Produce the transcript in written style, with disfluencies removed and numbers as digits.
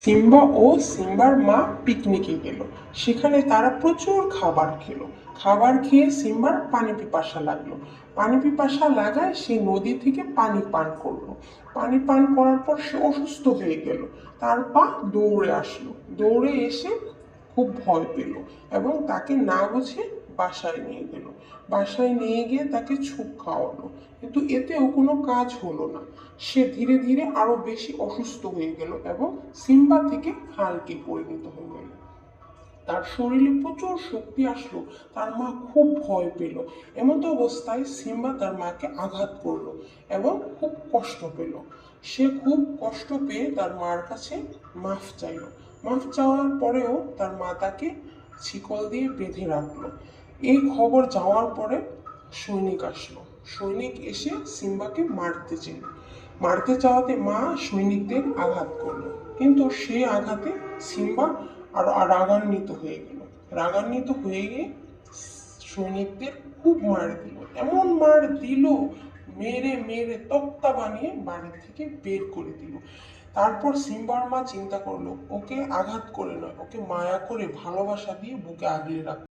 Simba ও সিম্বার মা পিকনিকে গেল। সেখানে তারা প্রচুর খাবার খেলো। খাবার খেয়ে সিম্বার পানি পিপাসা লাগলো। পানি পিপাসা লাগায় সে নদী থেকে পানি পান করলো। পানি পান করার পর সে অসুস্থ হয়ে গেল। তার পা দৌড়ে আসলো। দৌড়ে এসে খুব ভয় পেল এবং তাকে না বুঝে বাসায় নিয়ে গেল। বাসায় নিয়ে গিয়ে তাকে ছুপ খাওয়ালো, কিন্তু এতেও কোনো কাজ হলো না। সে ধীরে ধীরে আরো বেশি অসুস্থ হয়ে গেল এবং সিম্বা থেকে হাল্কে পরিণত হয়ে গেল। তার শরীরে প্রচুর শক্তি আসলো। তার মা খুব ভয় পেল। এমতো অবস্থায় সিম্বা তার মাকে আঘাত করলো এবং খুব কষ্ট পেল। সে খুব কষ্ট পেয়ে তার মার কাছে মাফ চাইল। মাফ চাওয়ার পরেও তার মা তাকে শিকল দিয়ে বেঁধে রাখলো। এই খবর যাওয়ার পরে সৈনিক আসলো। সৈনিক এসে সিম্বাকে মারতে চাইল। মারতে চাওয়াতে মা সৈনিকদের আঘাত করলো, কিন্তু সেই আঘাতে সিম্বা আরো রাগান্বিত হয়ে গেল। রাগান্বিত হয়ে গিয়ে সৈনিকদের খুব মার দিল, এমন মার দিল, মেরে মেরে তক্তা বানিয়ে বাড়ি থেকে বের করে দিল। তারপর সিম্বার মা চিন্তা করলো, ওকে আঘাত করে নয়, ওকে মায়া করে ভালোবাসা দিয়ে বুকে আগলে রাখবে।